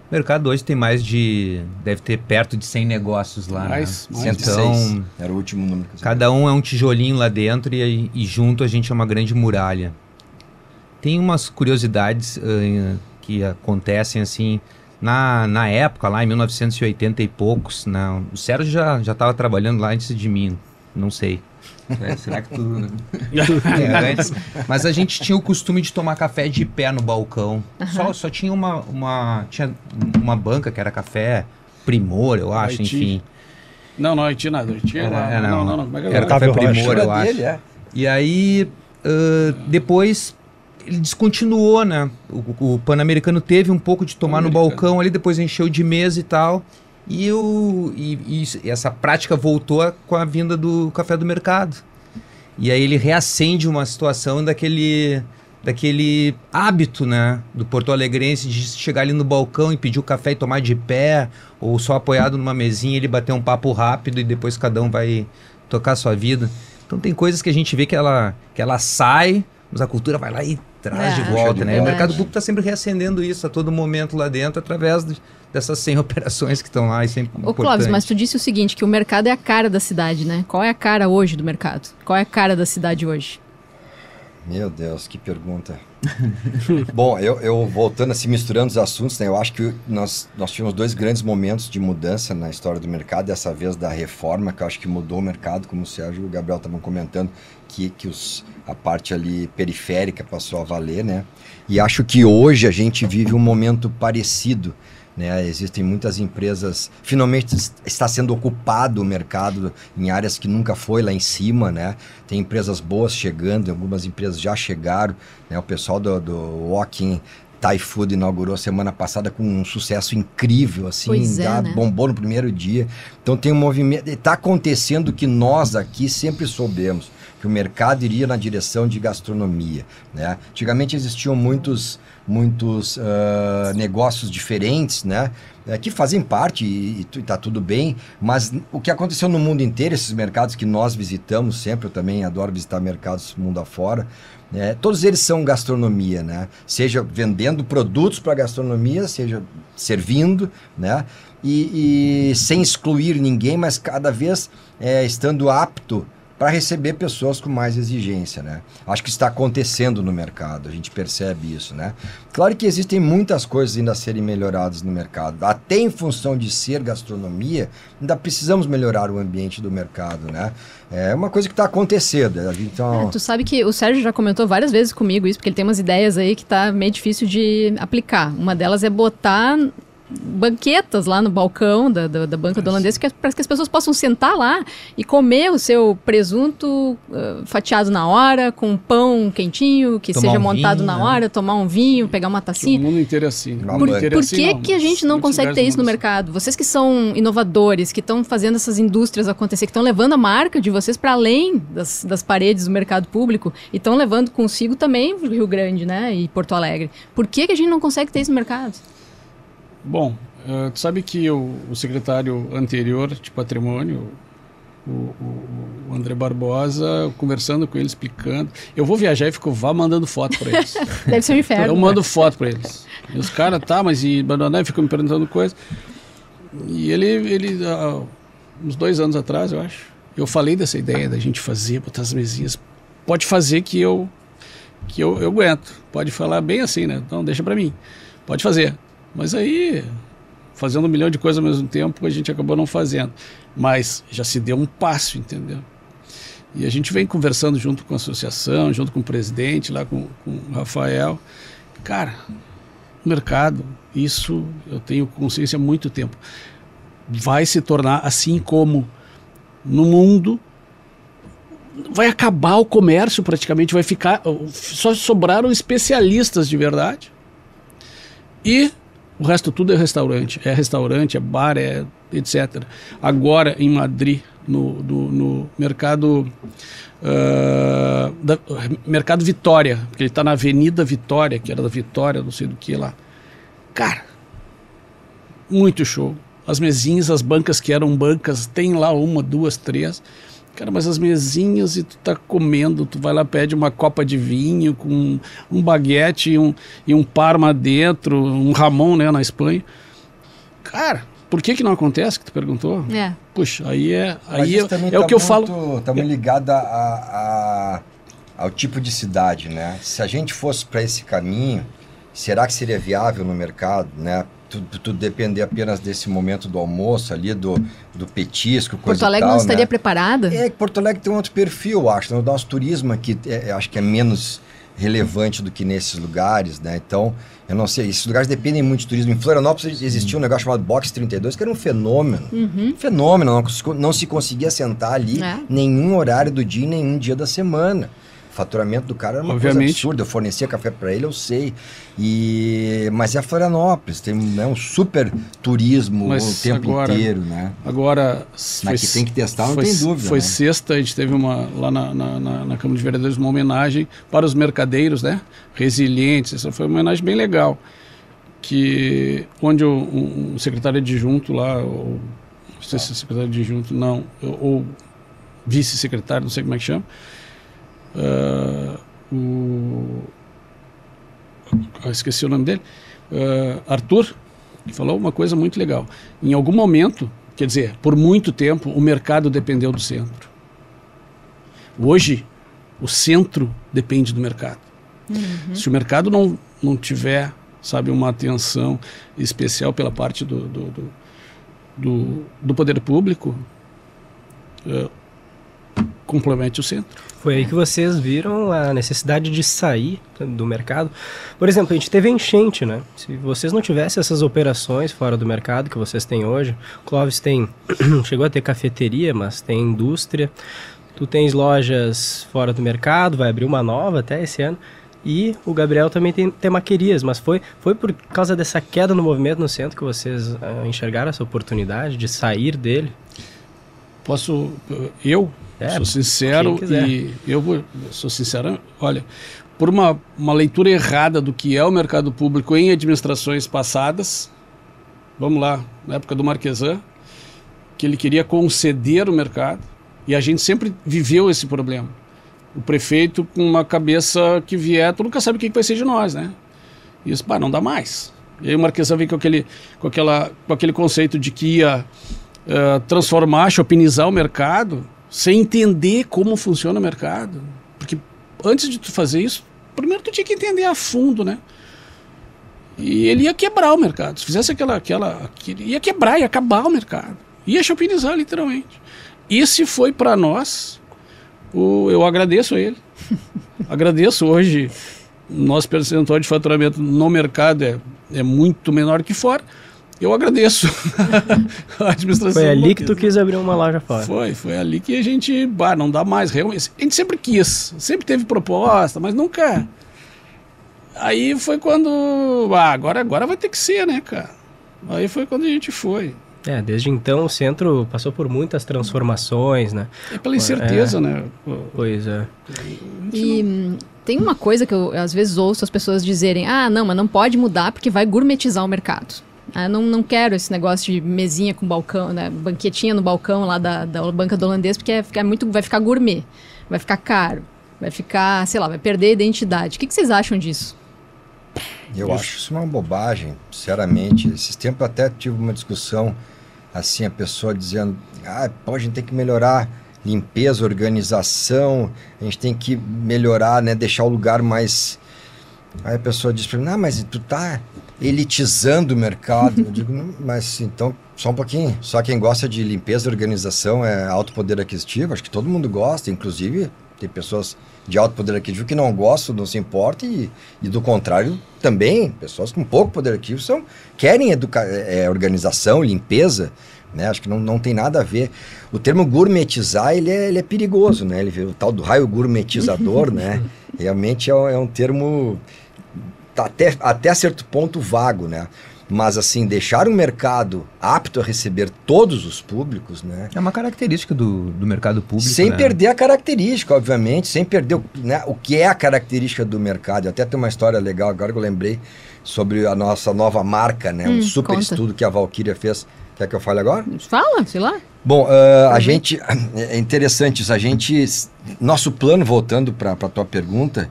Speaker 4: O mercado hoje tem deve ter perto de 100 negócios lá.
Speaker 3: Mais
Speaker 5: 106, era o último número.
Speaker 4: Cada um é um tijolinho lá dentro e junto a gente é uma grande muralha. Tem umas curiosidades que acontecem assim, na época, lá em 1980 e poucos, o Sérgio já estava trabalhando lá antes de mim, não sei. Será que tu... antes? Mas a gente tinha o costume de tomar café de pé no balcão. Só tinha tinha uma banca que era café Primor, eu acho, enfim.
Speaker 3: Não tinha nada.
Speaker 4: Era café Primor, eu acho. E aí, depois... ele descontinuou, né? O Pan-Americano teve um pouco de tomar no balcão ali, depois encheu de mesa e tal. E essa prática voltou com a vinda do café do mercado. E aí ele reacende uma situação daquele hábito, né? Do porto-alegrense de chegar ali no balcão e pedir o café e tomar de pé, ou só apoiado numa mesinha, ele bater um papo rápido e depois cada um vai tocar a sua vida. Então tem coisas que a gente vê que ela sai, mas a cultura vai lá e traz de volta, né? E o mercado público está sempre reacendendo isso a todo momento lá dentro, através dessas 100 operações que estão lá e sempre importantes.
Speaker 1: Ô Clóvis, mas tu disse o seguinte, que o mercado é a cara da cidade, né? Qual é a cara hoje do mercado? Qual é a cara da cidade hoje?
Speaker 5: Meu Deus, que pergunta. Bom, eu voltando assim, misturando os assuntos, né? Eu acho que nós tivemos 2 grandes momentos de mudança na história do mercado, dessa vez da reforma, que eu acho que mudou o mercado, como o Sérgio e o Gabriel estavam comentando, que a parte ali periférica passou a valer, né? E acho que hoje a gente vive um momento parecido, né? Existem muitas empresas, finalmente está sendo ocupado o mercado em áreas que nunca foi lá em cima, né? Tem empresas boas chegando, algumas empresas já chegaram, né? O pessoal do Walking Thai Food inaugurou semana passada com um sucesso incrível, assim, né? Bombou no primeiro dia. Então tem um movimento, está acontecendo o que nós aqui sempre soubemos, que o mercado iria na direção de gastronomia, né? Antigamente existiam muitos negócios diferentes, né? Que fazem parte e tá tudo bem, mas o que aconteceu no mundo inteiro, esses mercados que nós visitamos sempre, eu também adoro visitar mercados mundo afora, né? Todos eles são gastronomia, né? Seja vendendo produtos para gastronomia, seja servindo, né? E sem excluir ninguém, mas cada vez estando apto para receber pessoas com mais exigência, né? Acho que está acontecendo no mercado, a gente percebe isso, né? Claro que existem muitas coisas ainda a serem melhoradas no mercado, até em função de ser gastronomia, ainda precisamos melhorar o ambiente do mercado, né? É uma coisa que está acontecendo. Então...
Speaker 1: tu sabe que o Sérgio já comentou várias vezes comigo isso, porque ele tem umas ideias aí que tá meio difícil de aplicar. Uma delas é botar banquetas lá no balcão da banca do holandês, para que as pessoas possam sentar lá e comer o seu presunto fatiado na hora, com pão quentinho, que seja montado na hora, tomar um vinho, pegar uma tacinha.
Speaker 3: O mundo inteiro é assim.
Speaker 1: Por que a gente não consegue ter isso no mercado? Vocês que são inovadores, que estão fazendo essas indústrias acontecer, que estão levando a marca de vocês para além das paredes do mercado público e estão levando consigo também o Rio Grande, né, e Porto Alegre. Por que a gente não consegue ter isso no mercado?
Speaker 3: Bom, tu sabe que o secretário anterior de patrimônio, o André Barbosa, conversando com ele, explicando. Eu vou viajar e vá mandando foto para eles.
Speaker 1: Deve ser um inferno.
Speaker 3: Eu mando foto para eles. E os caras, mas e ficam me perguntando coisas. E ele uns 2 anos atrás, eu acho, eu falei dessa ideia da gente botar as mesinhas. Pode fazer que eu aguento. Pode falar bem assim, né? Então deixa para mim. Pode fazer. Mas aí, fazendo 1 milhão de coisas ao mesmo tempo, a gente acabou não fazendo. Mas já se deu um passo, entendeu? E a gente vem conversando junto com a associação, junto com o presidente, lá com o Rafael. Cara, o mercado, isso eu tenho consciência há muito tempo, vai se tornar, assim como no mundo, vai acabar o comércio praticamente, vai ficar, só sobraram especialistas de verdade. E o resto tudo é restaurante, é bar, etc. Agora em Madrid, no mercado Mercado Vitória, porque ele está na Avenida Vitória, que era da Vitória, não sei do que lá. Cara, muito show. As mesinhas, as bancas que eram bancas, tem lá 1, 2, 3. Cara, mas as mesinhas e tu tá comendo, tu vai lá, pede uma copa de vinho com um baguete e um parma dentro, um Ramon, né, na Espanha. Cara, por que não acontece, que tu perguntou? Puxa, aí é o que eu falo.
Speaker 5: Tá muito ligado ao tipo de cidade, né? Se a gente fosse para esse caminho, será que seria viável no mercado, né? Tu depender apenas desse momento do almoço ali, do petisco, coisa
Speaker 1: Porto Alegre
Speaker 5: tal,
Speaker 1: não estaria
Speaker 5: né?
Speaker 1: preparada?
Speaker 5: É que Porto Alegre tem um outro perfil, acho. O nosso turismo aqui, acho que é menos relevante do que nesses lugares, né? Então, eu não sei, esses lugares dependem muito de turismo. Em Florianópolis existia um negócio chamado Box 32, que era um fenômeno. Fenômeno, não se conseguia sentar ali nenhum horário do dia, nenhum dia da semana. O faturamento do cara era uma coisa absurda. Eu fornecia café para ele, eu sei. Mas é Florianópolis, tem, né, um super turismo o tempo inteiro, né?
Speaker 3: Agora,
Speaker 5: que tem que testar, não tem dúvida.
Speaker 3: Foi sexta, a gente teve lá na Câmara de Vereadores uma homenagem para os mercadeiros, né? Resilientes. Essa foi uma homenagem bem legal. Onde um secretário adjunto lá, não sei se é secretário adjunto, não, ou vice-secretário, não sei como é que chama, esqueci o nome dele, Arthur, que falou uma coisa muito legal. Em algum momento, quer dizer, por muito tempo, o mercado dependeu do centro. Hoje, o centro depende do mercado. Se o mercado não tiver, sabe, uma atenção especial pela parte do poder público, complemente o centro.
Speaker 2: Foi aí que vocês viram a necessidade de sair do mercado. Por exemplo, a gente teve enchente, né? Se vocês não tivessem essas operações fora do mercado que vocês têm hoje, Clóvis chegou a ter cafeteria, mas tem indústria. Tu tens lojas fora do mercado, vai abrir uma nova até esse ano. E o Gabriel também tem temaquerias, mas foi por causa dessa queda no movimento no centro que vocês enxergaram essa oportunidade de sair dele?
Speaker 3: Eu sou sincero sou sincero, olha, por uma leitura errada do que é o mercado público em administrações passadas, vamos lá, na época do Marquesan, que ele queria conceder o mercado, e a gente sempre viveu esse problema. O prefeito com uma cabeça que vier, tu nunca sabe o que vai ser de nós, né? E isso, não dá mais. E aí o Marquesan vem com aquele conceito de que ia transformar, shopinizar o mercado, sem entender como funciona o mercado. Porque antes de tu fazer isso, primeiro tu tinha que entender a fundo, né? E ele ia quebrar o mercado. Se fizesse ia quebrar, ia acabar o mercado. Ia shopinizar, literalmente. Esse foi para nós, eu agradeço a ele. Agradeço hoje, nosso percentual de faturamento no mercado é muito menor que fora. Eu agradeço a administração.
Speaker 2: Foi ali que tu quis abrir uma loja fora.
Speaker 3: Foi ali que a gente, não dá mais, realmente. A gente sempre quis, sempre teve proposta, mas nunca. Aí foi quando, agora vai ter que ser, né, cara? Aí foi quando a gente foi.
Speaker 2: Desde então o centro passou por muitas transformações, né?
Speaker 3: É pela incerteza, né?
Speaker 2: Pois é.
Speaker 1: E tem uma coisa que eu às vezes ouço as pessoas dizerem, não, mas não pode mudar porque vai gourmetizar o mercado. Não quero esse negócio de mesinha com balcão, né? Banquetinha no balcão lá da banca do holandês, porque vai ficar gourmet, vai ficar caro, vai ficar, sei lá, vai perder a identidade. O que vocês acham disso?
Speaker 5: Eu acho isso uma bobagem, sinceramente. Esses tempos até tive uma discussão, assim, a pessoa dizendo, a gente tem que melhorar limpeza, organização, a gente tem que melhorar, né, deixar o lugar mais... Aí a pessoa diz para mim, mas tu tá elitizando o mercado. Eu digo, não, mas então, só um pouquinho. Só quem gosta de limpeza e organização é alto poder aquisitivo. Acho que todo mundo gosta, inclusive tem pessoas de alto poder aquisitivo que não gostam, não se importam, e do contrário também, pessoas com pouco poder aquisitivo querem organização, limpeza, né? Acho que não tem nada a ver. O termo gourmetizar, ele é perigoso, né? O tal do raio gourmetizador, né? Realmente é um termo até certo ponto vago, né? Mas, assim, deixar um mercado apto a receber todos os públicos, né?
Speaker 4: É uma característica do mercado público,
Speaker 5: Sem
Speaker 4: né?
Speaker 5: perder a característica, obviamente, sem perder o que é a característica do mercado. Até tem uma história legal agora que eu lembrei sobre a nossa nova marca, né? Um super
Speaker 1: conta.
Speaker 5: estudo que a Valkyria fez. Quer que eu fale agora?
Speaker 1: Fala, sei lá.
Speaker 5: Bom, a gente... É interessante isso. Nosso plano, voltando para a tua pergunta,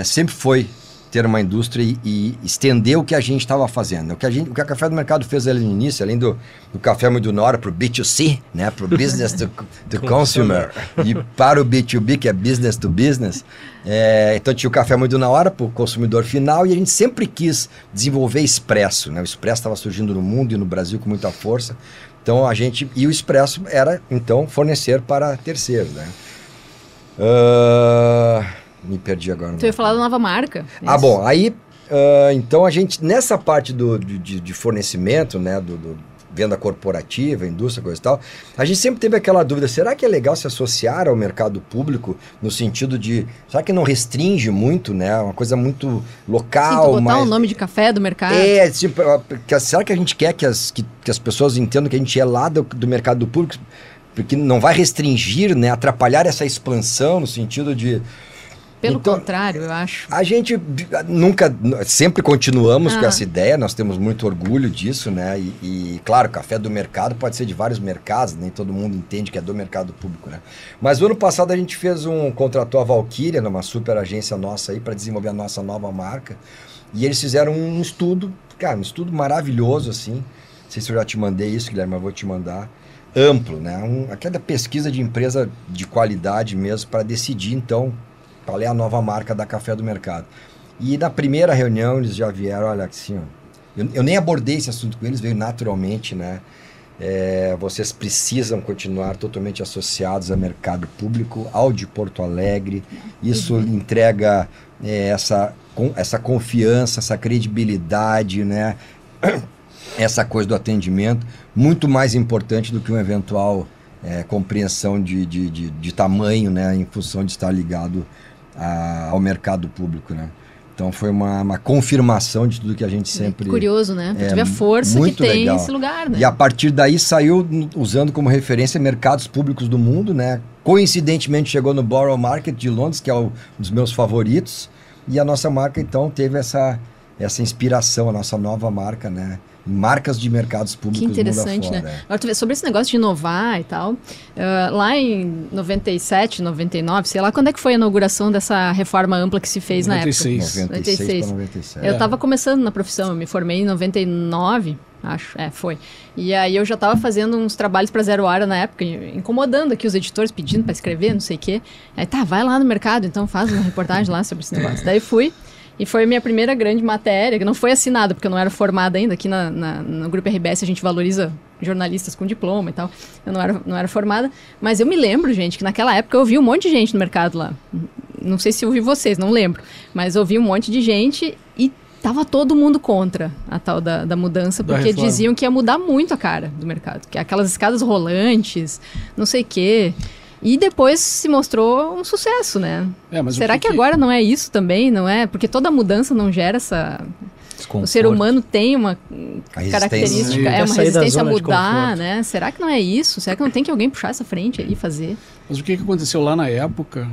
Speaker 5: sempre foi ter uma indústria e estender o que a gente estava fazendo. O que a Café do Mercado fez ali no início, além do Café Muito na Hora para o B2C, né, para o Business to Consumer, e para o B2B, que é Business to Business. Então tinha o Café Muito na Hora para o consumidor final, e a gente sempre quis desenvolver expresso, né? O expresso estava surgindo no mundo e no Brasil com muita força. Então e o expresso era, então, fornecer para terceiros, né? Me perdi agora.
Speaker 1: Tu ia falar da nova marca.
Speaker 5: Ah, bom, aí, então a gente, nessa parte de fornecimento, né, do venda corporativa, indústria, coisa e tal, a gente sempre teve aquela dúvida, será que é legal se associar ao mercado público no sentido de, será que não restringe muito, né, uma coisa muito local?
Speaker 1: Sim, tu botar o nome de café do mercado.
Speaker 5: Tipo, será que a gente quer que as pessoas entendam que a gente é lá do mercado público, porque não vai restringir, né, atrapalhar essa expansão no sentido de...
Speaker 1: Pelo contrário, eu acho.
Speaker 5: A gente sempre continuamos com essa ideia, nós temos muito orgulho disso, né? E claro, café do mercado pode ser de vários mercados, nem todo mundo entende que é do mercado público, né? Mas o ano passado a gente contratou a Valkyria, numa super agência nossa aí, para desenvolver a nossa nova marca. E eles fizeram um estudo, cara, um estudo maravilhoso, assim. Não sei se eu já te mandei isso, Guilherme, mas vou te mandar. Amplo, né? Aquela pesquisa de empresa de qualidade mesmo, para decidir, então, qual é a nova marca da Café do Mercado. E na primeira reunião eles já vieram, olha assim, ó, eu nem abordei esse assunto com eles, veio naturalmente, né? Vocês precisam continuar totalmente associados ao mercado público, ao de Porto Alegre. Isso entrega essa confiança, essa credibilidade, né? Essa coisa do atendimento, muito mais importante do que uma eventual compreensão de tamanho, né? Em função de estar ligado ao mercado público, né? Então foi uma confirmação de tudo que a gente sempre...
Speaker 1: Curioso, né? Pra tu ver a força que tem legal. Esse lugar, né?
Speaker 5: E a partir daí saiu usando como referência mercados públicos do mundo, né? Coincidentemente chegou no Borough Market de Londres, que é um dos meus favoritos, e a nossa marca então teve essa inspiração, a nossa nova marca, né? Marcas de mercados públicos.
Speaker 1: Que interessante, né? Agora tu vê, sobre esse negócio de inovar e tal, lá em 97, 99, sei lá, quando é que foi a inauguração dessa reforma ampla que se fez
Speaker 3: 96.
Speaker 1: na época?
Speaker 5: 96 para 97.
Speaker 1: Eu estava começando na profissão, eu me formei em 99, acho, foi. E aí eu já estava fazendo uns trabalhos para Zero Hora na época, incomodando aqui os editores, pedindo para escrever, não sei o quê. Aí vai lá no mercado, então faz uma reportagem lá sobre esse negócio. Daí fui. E foi a minha primeira grande matéria, que não foi assinada, porque eu não era formada ainda. Aqui no Grupo RBS a gente valoriza jornalistas com diploma e tal. Eu não era formada. Mas eu me lembro, gente, que naquela época eu vi um monte de gente no mercado lá. Não sei se eu vi vocês, não lembro. Mas eu vi um monte de gente e tava todo mundo contra a tal da mudança, porque diziam que ia mudar muito a cara do mercado. Que aquelas escadas rolantes, não sei o quê... E depois se mostrou um sucesso, né? Será que agora não é isso também? Não é? Porque toda mudança não gera essa... Desconforto. O ser humano tem uma característica, uma resistência a mudar, né? Será que não é isso? Será que não tem que alguém puxar essa frente aí e fazer?
Speaker 3: Mas o que aconteceu lá na época,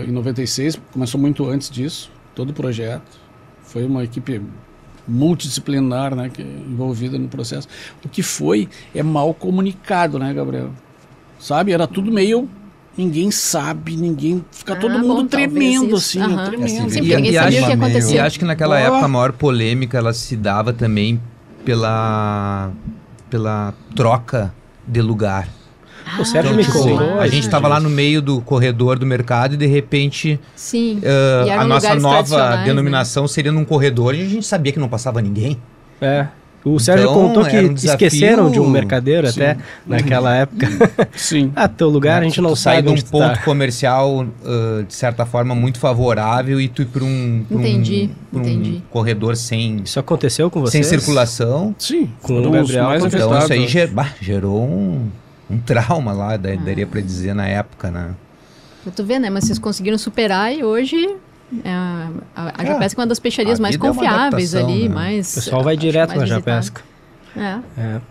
Speaker 3: em 96, começou muito antes disso, todo o projeto. Foi uma equipe multidisciplinar, né, envolvida no processo. O que é mal comunicado, né, Gabriel? Sabe, era tudo meio... Ninguém sabe, fica todo mundo tremendo, assim, tremendo.
Speaker 1: Sim, ninguém sabia o que ia acontecer.
Speaker 4: E acho que naquela época a maior polêmica, ela se dava também pela troca de lugar.
Speaker 2: O Sérgio me contou.
Speaker 4: A gente estava lá no meio do corredor do mercado e de repente
Speaker 1: a
Speaker 4: nossa nova denominação seria num corredor e a gente sabia que não passava ninguém.
Speaker 2: O Sérgio contou que esqueceram de um mercadeiro até naquela época.
Speaker 3: Sim.
Speaker 2: Teu lugar a gente não sabe
Speaker 4: onde de um ponto comercial, de certa forma, muito favorável e tu ir para um corredor sem...
Speaker 2: Isso aconteceu com vocês?
Speaker 4: Sem circulação.
Speaker 3: Sim.
Speaker 2: Com o Gabriel.
Speaker 4: Então isso aí gerou um trauma lá, daria para dizer na época, né?
Speaker 1: Pra tu ver, né? Mas vocês conseguiram superar e hoje... A Japesca é uma das peixarias mais confiáveis ali,
Speaker 4: né?
Speaker 1: mais...
Speaker 2: O pessoal vai direto na Japesca.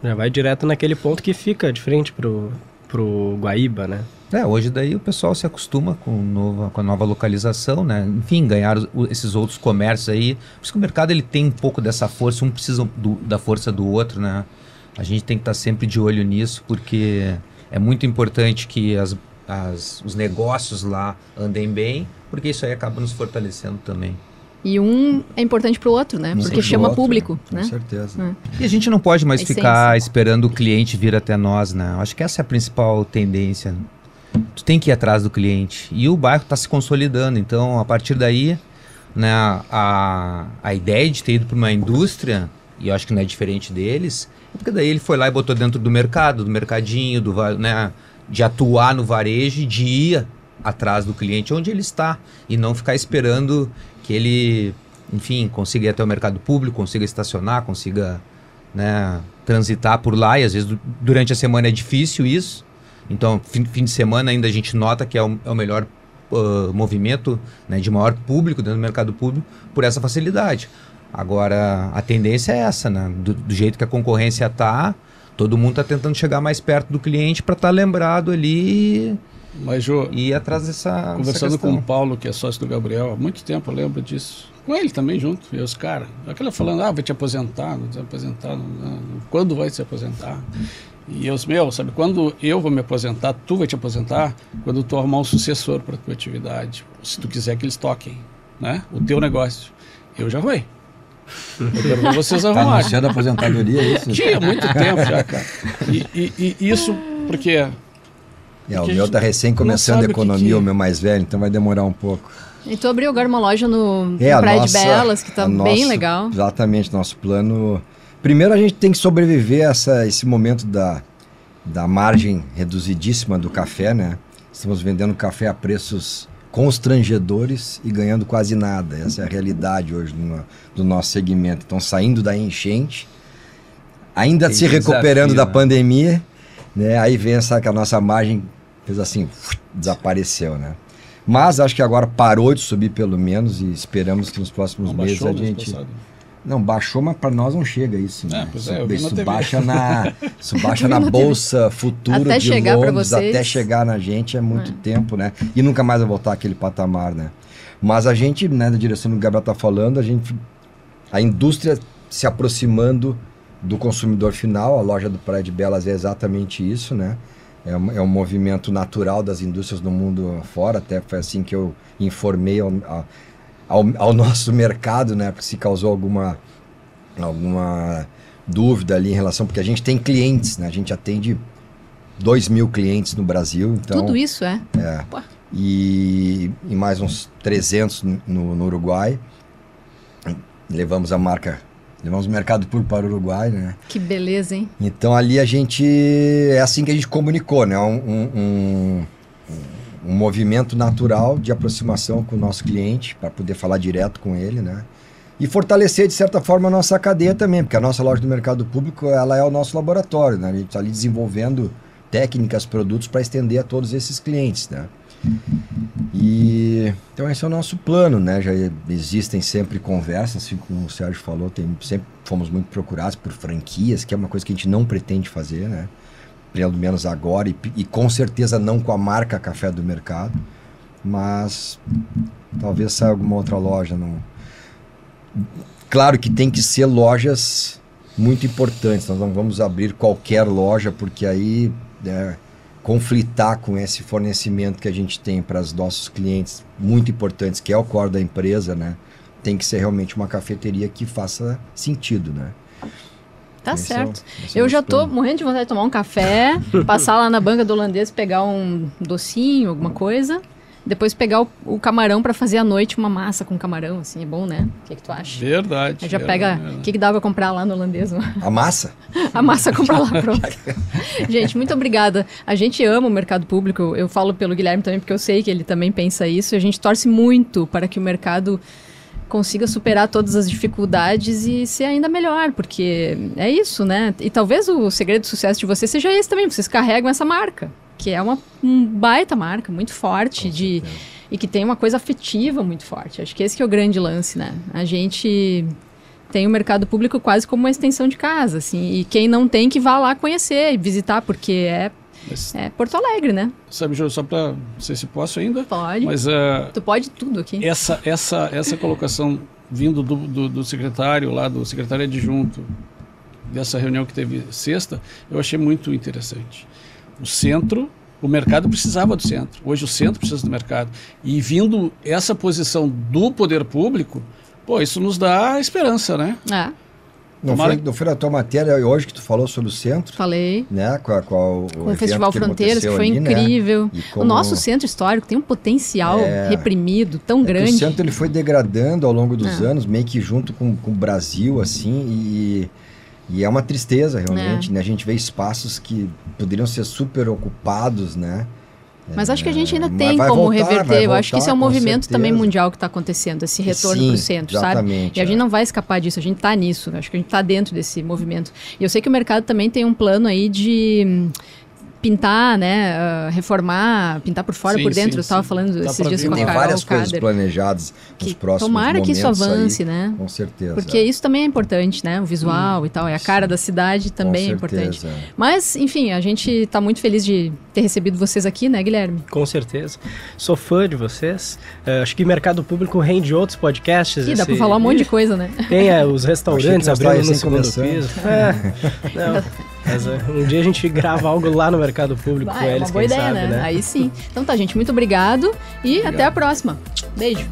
Speaker 2: Já vai direto naquele ponto que fica de frente pro Guaíba, né?
Speaker 4: Hoje daí o pessoal se acostuma com a nova localização, né? Enfim, ganhar esses outros comércios aí. Por isso que o mercado ele tem um pouco dessa força, um precisa da força do outro, né? A gente tem que estar sempre de olho nisso, porque é muito importante que os negócios lá andem bem, porque isso aí acaba nos fortalecendo também.
Speaker 1: E um é importante para o outro, né? Porque chama público, né?
Speaker 5: Com certeza.
Speaker 4: E a gente não pode mais ficar esperando o cliente vir até nós, né? Acho que essa é a principal tendência. Tu tem que ir atrás do cliente. E o bairro está se consolidando. Então, a partir daí, né, a ideia de ter ido para uma indústria, e eu acho que não é diferente deles, é porque daí ele foi lá e botou dentro do mercado, do mercadinho, né, de atuar no varejo e de ir atrás do cliente onde ele está. E não ficar esperando que ele, enfim, consiga ir até o mercado público, consiga estacionar, consiga, né, transitar por lá. E às vezes durante a semana é difícil isso. Então, fim de semana ainda a gente nota que é o melhor movimento, né, de maior público dentro do mercado público por essa facilidade. Agora, a tendência é essa, né? Do jeito que a concorrência está, todo mundo está tentando chegar mais perto do cliente para estar lembrado ali.
Speaker 3: Mas, Jô,
Speaker 4: e ir atrás dessa
Speaker 3: conversando com o Paulo, que é sócio do Gabriel, há muito tempo eu lembro disso. Com ele também junto, e os caras. Aquela falando, vai te aposentar, não vai te aposentar, quando vai se aposentar? E eu, sabe, quando eu vou me aposentar, tu vai te aposentar, quando tu arrumar um sucessor para tua atividade, se tu quiser que eles toquem, né, o teu negócio. Eu já fui. Eu quero ver vocês arrumarem.
Speaker 5: Tá anunciando a aposentadoria, é isso?
Speaker 3: Tinha muito tempo já, cara. E isso porque...
Speaker 5: o meu tá recém começando a economia, o meu mais velho, então vai demorar um pouco.
Speaker 1: E tu abriu agora uma loja no Praia de Belas, que tá bem legal.
Speaker 5: Exatamente, nosso plano... Primeiro a gente tem que sobreviver a esse momento da margem reduzidíssima do café, né? Estamos vendendo café a preços constrangedores e ganhando quase nada. Essa é a realidade hoje do nosso segmento. Então, saindo da enchente, ainda se recuperando da pandemia, né? Aí vem que a nossa margem fez assim, desapareceu, né? Mas acho que agora parou de subir pelo menos e esperamos que nos próximos meses a gente... Não, baixou, mas para nós não chega isso, né? Isso baixa na bolsa futura até de Londres, até chegar na gente é muito tempo, né? E nunca mais vai voltar àquele patamar, né? Mas a gente, né, da direção do Gabriel tá falando, a indústria se aproximando do consumidor final, a loja do Praia de Belas é exatamente isso, né? É um movimento natural das indústrias no mundo fora, até foi assim que eu informei ao nosso mercado, né? Porque se causou alguma dúvida ali em relação... Porque a gente tem clientes, né? A gente atende 2.000 clientes no Brasil. Então,
Speaker 1: tudo isso, é?
Speaker 5: E mais uns 300 no Uruguai. Levamos o mercado público para o Uruguai, né?
Speaker 1: Que beleza, hein?
Speaker 5: Então ali é assim que a gente comunicou, né? Um movimento natural de aproximação com o nosso cliente, para poder falar direto com ele, né? E fortalecer, de certa forma, a nossa cadeia também, porque a nossa loja do mercado público, ela é o nosso laboratório, né? A gente está ali desenvolvendo técnicas, produtos para estender a todos esses clientes, né? Então esse é o nosso plano, né? Já existem sempre conversas, assim como o Sérgio falou, sempre fomos muito procurados por franquias, que é uma coisa que a gente não pretende fazer, né? Pelo menos agora, e com certeza não com a marca Café do Mercado, mas talvez saia alguma outra loja. Claro que tem que ser lojas muito importantes, nós não vamos abrir qualquer loja, porque aí conflitar com esse fornecimento que a gente tem para os nossos clientes muito importantes, que é o core da empresa, né? Tem que ser realmente uma cafeteria que faça sentido, né?
Speaker 1: Tá certo. Eu já tô morrendo de vontade de tomar um café, passar lá na banca do holandês, pegar um docinho, alguma coisa, depois pegar o camarão para fazer à noite uma massa com camarão, assim, é bom, né? O que tu acha?
Speaker 3: Verdade.
Speaker 1: Aí já pega, o que dá pra comprar lá no holandês?
Speaker 5: A massa?
Speaker 1: A massa comprar lá, pronto. Gente, muito obrigada. A gente ama o mercado público, eu falo pelo Guilherme também, porque eu sei que ele também pensa isso, e a gente torce muito para que o mercado consiga superar todas as dificuldades e ser ainda melhor, porque é isso, né? E talvez o segredo do sucesso de vocês seja esse também, vocês carregam essa marca. que é uma baita marca, muito forte, e que tem uma coisa afetiva muito forte. Acho que esse que é o grande lance, né? A gente tem o mercado público quase como uma extensão de casa, assim, e quem não tem que vá lá conhecer e visitar, porque é Porto Alegre, né?
Speaker 3: Sabe, Jô, só para... Não sei se posso ainda.
Speaker 1: Pode.
Speaker 3: Mas,
Speaker 1: tu pode tudo aqui.
Speaker 3: Essa colocação vindo do secretário lá, do secretário adjunto, dessa reunião que teve sexta, eu achei muito interessante. O mercado precisava do centro. Hoje o centro precisa do mercado. E vindo essa posição do poder público, isso nos dá esperança, né?
Speaker 5: Não foi a tua matéria hoje que tu falou sobre o centro?
Speaker 1: Falei.
Speaker 5: Né? Com
Speaker 1: o Festival Fronteiras, que foi ali, incrível. Né? O nosso centro histórico tem um potencial reprimido tão grande.
Speaker 5: O centro ele foi degradando ao longo dos anos, meio que junto com o Brasil, assim, e é uma tristeza, realmente, né? A gente vê espaços que poderiam ser super ocupados, né?
Speaker 1: Mas acho que a gente ainda tem como reverter. Eu acho que isso é um movimento também mundial que está acontecendo, esse retorno para o centro, sabe? E a gente não vai escapar disso, a gente está nisso. Acho que a gente está dentro desse movimento. E eu sei que o mercado também tem um plano aí de pintar, né, reformar, pintar por fora, por dentro. Eu estava falando esses dias com a Carol.
Speaker 5: Tem várias coisas planejadas nos próximos
Speaker 1: tomara
Speaker 5: momentos.
Speaker 1: Que isso avance,
Speaker 5: aí,
Speaker 1: né?
Speaker 5: Com certeza.
Speaker 1: Porque isso também é importante, né? O visual e tal, a cara da cidade também é importante. Mas, enfim, a gente está muito feliz de ter recebido vocês aqui, né, Guilherme?
Speaker 2: Com certeza. Sou fã de vocês. Acho que o mercado público rende outros podcasts.
Speaker 1: Dá para falar um monte de coisa, né?
Speaker 2: Tem os restaurantes abrindo no segundo piso. Mas um dia a gente grava algo lá no mercado público com eles,
Speaker 1: uma boa ideia,
Speaker 2: sabe, né?
Speaker 1: Aí sim. Então tá, gente, muito obrigado e até a próxima. Beijo.